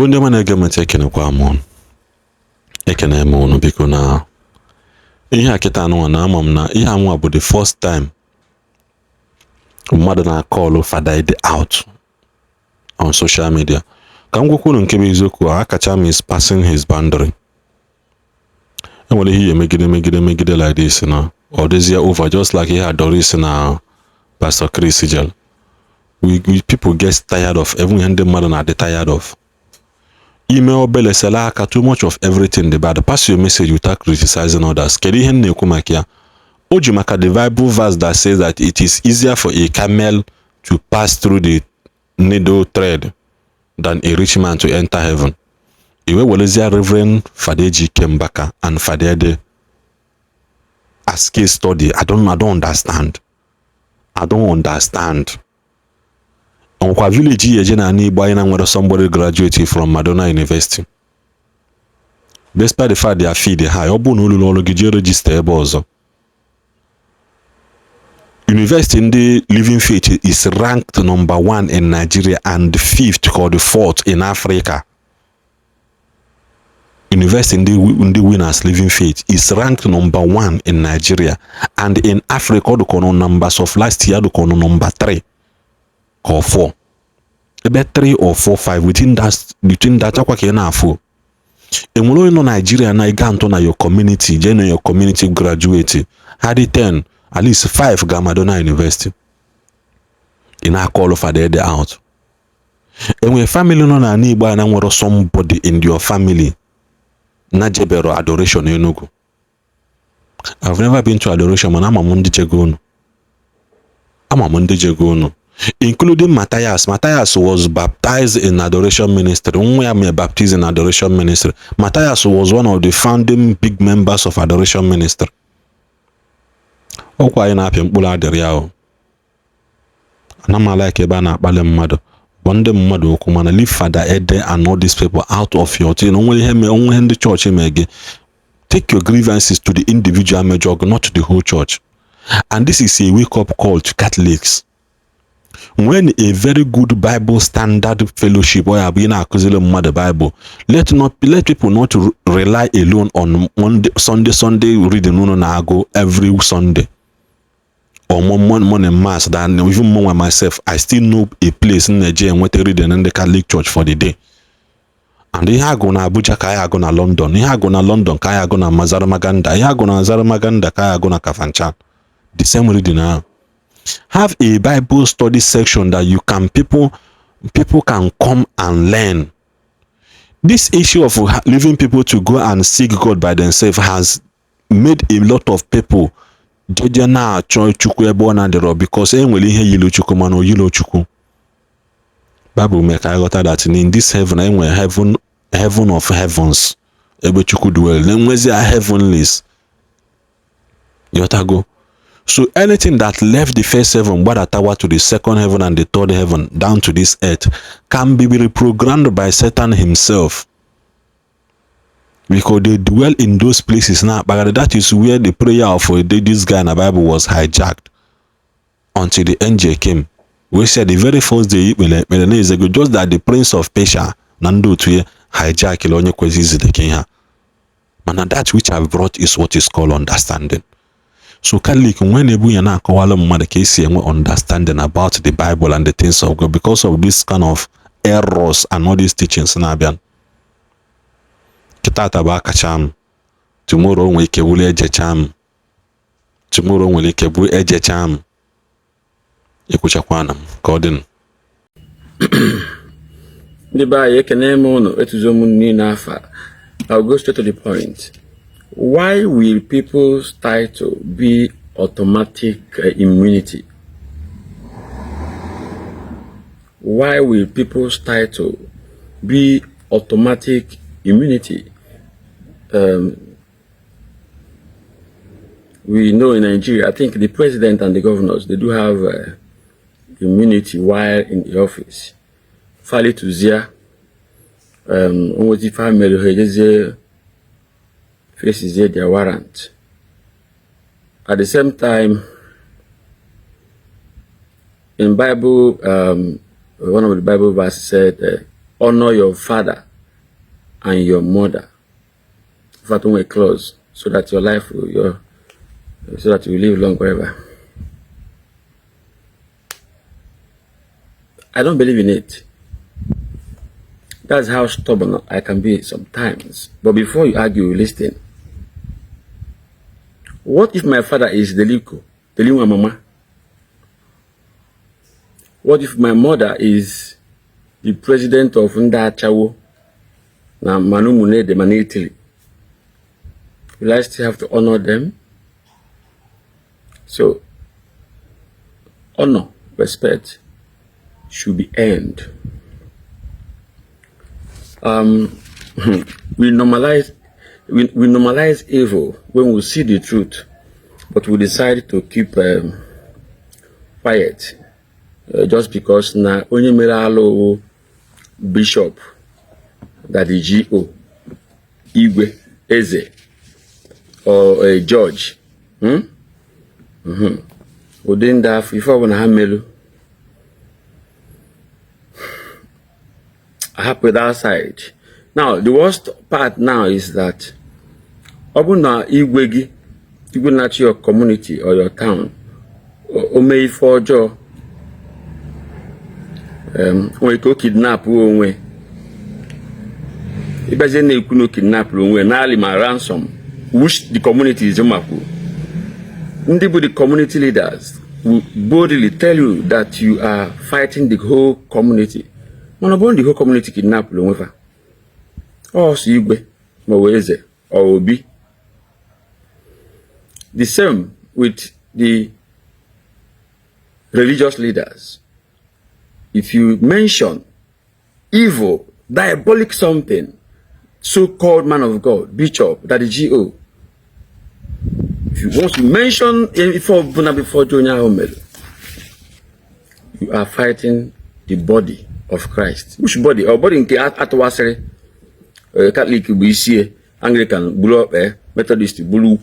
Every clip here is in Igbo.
Bunde mana gama tekene kwa amon. Ekene eme biko na ihe akita anụ na amam na ihe anwa bụ the first time mmadụ na call Fada Edeh out on social media. Ka m gwakwu nke bụ eziokwu, Akachaam is passing his boundary. Enwere ihe megide like this na or this year over, just like he had Doris na Pastor Chris Ijel. We people get tired of everything the mother na tired of. Email bele selaka too much of everything the bad. Pass your message without criticizing others. Kedu ihe na-ekwu maka ya? Oji maka the Bible verse that says that it is easier for a camel to pass through the needle thread than a rich man to enter heaven. Iwe welezia Reverend Fada Ejike Mbaka and Fada Edeh as case study. I don't understand. Onkwa village yeje na Igbo anyị na nwere somebody graduated from Madonna University. Despite the fact their fee dey high, ọ bụ na ụlọ ọrụ gị je register ebe ọzọ. University in the Living Faith is ranked number 1 in Nigeria and 5th or the 4th in Africa. University in the Winners Living Faith is ranked number 1 in Nigeria and in Africa the numbers of last year the number 3 or 4. About 3 or 4, 5 between that akwa ka na afọ. Enwere no Nigeria na iga nto na your community, je na your community graduate. Had 10, at least 5 ga Madonna University. In a call Fada Edeh out. Enwere family no na Igbo na nwere somebody in your family na jebero adoration Enugu. I've never been to adoration, man. I'm Jegono. Including Matthias. Matthias was baptized in adoration ministry. Baptized in adoration ministry. Matthias was one of the founding big members of adoration ministry. Okwa ina apia mkpula adiriao. Anama like eba na akpale mmadu. Wande mmadu okwu mana leave Fada Edeh and all these people out of your team. Onwe the church emege. Take your grievances to the individual major, not to the whole church. And this is a wake-up call to Catholics. When a very good Bible standard fellowship or being accused of the Bible, let people not rely alone on Monday, Sunday reading no go every Sunday. Or morning mass than even more myself. I still know a place in Nigeria where they read in the Catholic Church for the day. And they are going to Abuja, kaya go na London. They are going to London, kaya go na Mazara Maganda. They are going to Mazara Maganda, kaya go na Kafanchan. The same reading now. Have a Bible study section that you can people can come and learn. This issue of leaving people to go and seek God by themselves has made a lot of people na choi chukwu ebe ọ na-adịrọ because enwere ihe yilo chukwu mana oyilo chukwu. Bible make I got that in this heaven enwere heaven of heavens ebe chukwu dwell. Enwezi a heavenlies. Yotago. So anything that left the first heaven, but tower to the second heaven and the third heaven down to this earth can be reprogrammed by Satan himself. Because they dwell in those places now. But that is where the prayer of this guy in the Bible was hijacked. Until the angel came. We said the very first day, just that the prince of Persia, Nando to hijack Ilonye Kwezi the king. And that which I've brought is what is called understanding. So Catholic, when you na kowala mmadụ ka esi enwe understanding about the Bible and the things of God because of this kind of errors and all these teachings na-abịa. Kitata bụ Akachaam. Tomorrow nwere ike bụrụ Ejechaam. Tomorrow nwere ike bụ Ejechaam. Ekwuchakwana m ka ọ dị. Ndị be anyị ekene m unu etuzo m niile afa. I'll go straight to the point. Why will people's title be automatic immunity? Why will people's title be automatic immunity? We know in Nigeria, I think the president and the governors, they do have immunity while in the office. Fali Tuzia, Omozi family, faces their warrant. At the same time, in Bible, one of the Bible verses said, honor your father and your mother. That one clause, so that your life will, so that you live long forever. I don't believe in it. That's how stubborn I can be sometimes. But before you argue, listen. What if my father is the Liwa Mama? What if my mother is the president of Ndachawo, na Manumune de Manitili? Will I still have to honor them? So, honor, respect should be earned. We normalize evil when we see the truth, but we decide to keep quiet just because na onye mere alụ bishop that the GO Igwe Eze or a judge within that before when I melu I happy that side. Now the worst part now is that Obuna Igwe not your community or your town o may for job we go kidnap onwe ibaze na ekuno kidnap onwe na ali ma ransom which the community is mapu. The community leaders will boldly tell you that you are fighting the whole community. When about the whole community kidnap onwe or Igwe Maweze or Obi. The same with the religious leaders. If you mention evil, diabolic something, so-called man of God, bishop, that is GO, if you want to mention before Junior Homel, you are fighting the body of Christ. Which body? Our body in Atwasere, Catholic, BC, Anglican, Bulu, Methodist, Bulu,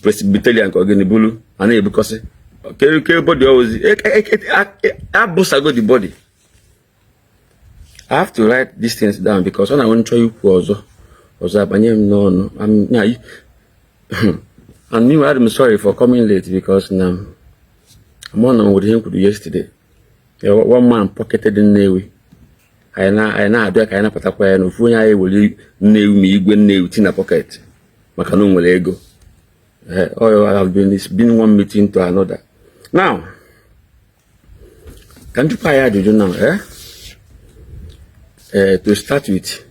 Presbyterian, Bulu, and because body always I got the body. I have to write these things down because when I want to show you was up and no and me I'm sorry for coming late because now I'm on with him yesterday. One man pocketed in Navy. I know do I kind of put up no phone I will nail me when nail in a pocket. Macanon will ego. Oh, I have been it's been one meeting to another. Now, can you pay you now, to start with,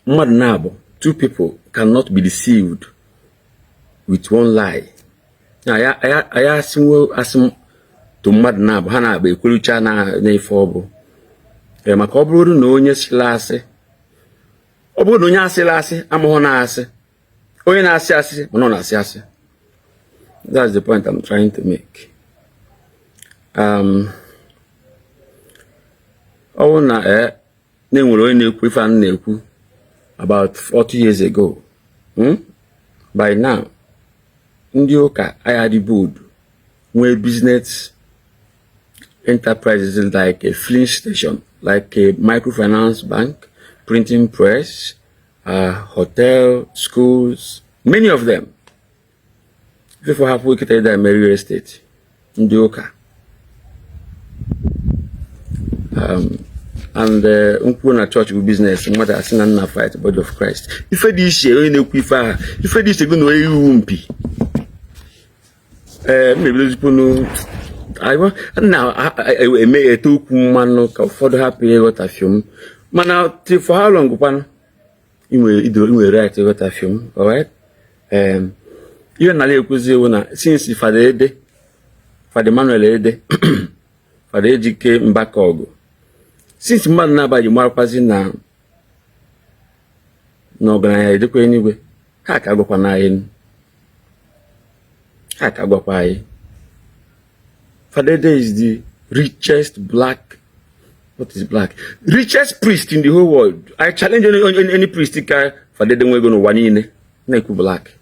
Madnabo, two people cannot be deceived with one lie. Now, I ask him to Madnabo, Hana be Kuluchana Neifobo. Macobro no yes lasse. Obo no yas lasse, Amonase. Oyena Siasi, Monona Siasi. That's the point I'm trying to make. About 40 years ago. By now, Ndioka, I had the board where business enterprises like a filling station, like a microfinance bank, printing press, hotel, schools, many of them. Before have worked at the real estate, Ndioka. And Umpuna church business, mother sin and fight the body of Christ. If I this year, if I this go no umpi. Maybe those people know. I want now. I made a 2 man for the happy what a film. Man, now for how long? Upon you will write what a film, all right? Even na leo since Fada Edeh, Fada Manuel Edeh, Fada Ejike Mbaka. Since man na ba you more passing na no gana edekwa anyway. Ha ka go na yin. Ha ka go pa yi. Fada Edeh is the richest black. What is black? Richest priest in the whole world. I challenge any priest ka Fada Edeh we go no wani ne. Na ku black.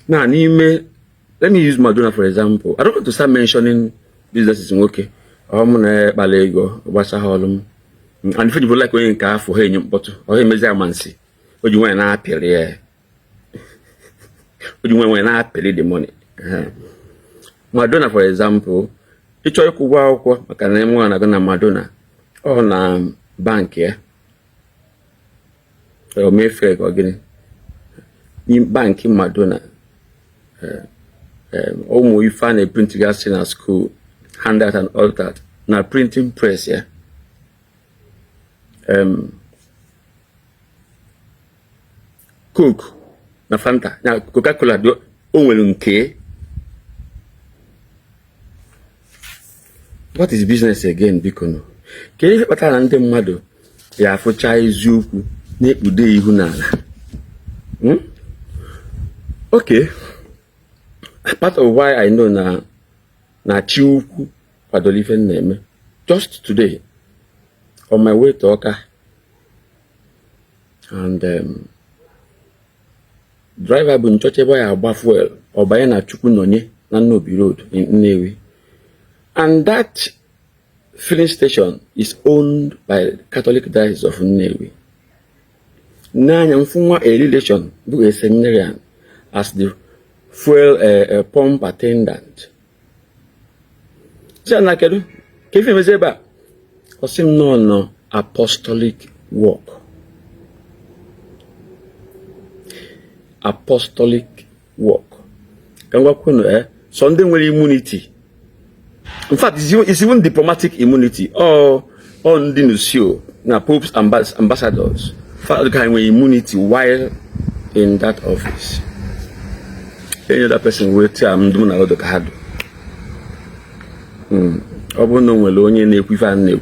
Now, let me use Madonna for example. I don't want to start mentioning businesses okay. na kpala ego gbasa holum and if you like when ka for henyu mkpọtụ o he mezi amansi o ji nwe na apịrị ya o ji nwe na apịrị the money Madonna for example ịchọ ịkwụgwọ akwụkwọ maka na enwe na na Madonna ọ na bank ya o mefe ka gịnị ni bank Madonna ụmụ ife na print gas na school hand out and all that na printing press ya Coke na Fanta na Coca-Cola do o nwere nke. What is business again biko no ka ife kpatara ndị mmadụ ya afụcha eziokwu na-ekpude ihu n'ala. Okay, part of why I know na chi ukwu kwadoro ife na-eme. Just today on my way to Oka and driver bụ nchochebe ya agba fuel ọ banye na Chukwu nonye na Nnobi Road in Nnewi, and that filling station is owned by the Catholic Diocese of Nnewi. Nanya mfunwa a relation bụ a seminarian as the fuel pump attendant. So na kedu ka ife mezeba osim no apostolic work. Apostolic work. Kangwa kuno Sunday nwere immunity. In fact, it's even diplomatic immunity. Or on the nusio na popes ambassadors. Father can immunity while in that office. Any other person will tell I'm doing a lot of hard. Obono nwere onye na-ekwu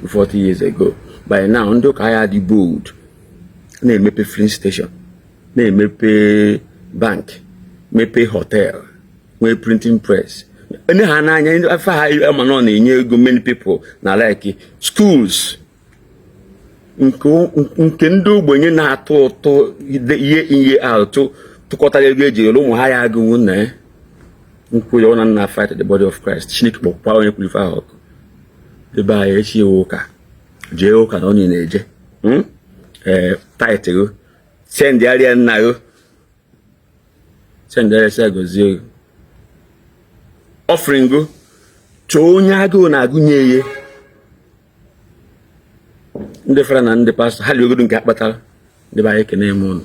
40 years ago. By now, ndo ka ya di bold. Na-emepe filling station. Na-emepe bank. Mepe hotel. Nwee printing press. Any hananya afa ha amano na-enye ego many people na like schools. Nke ndị ogbenye na-atụ ụtọ ihe atụ tụkọtara ego eji elu ụmụ ha ya agụnwu na nkwu ya na fight the body of Christ. Chineke kpọkwa onye kwuru ife ahụ ebe a echi ụka jee ụka na onye na-eje title send area nna yo send area say gozie offering go chọọ onye agụụ na-agụnye ihe ndị fara na ndị pastor ha liogodo nke akpatara ndị ba ekene eme ụnụ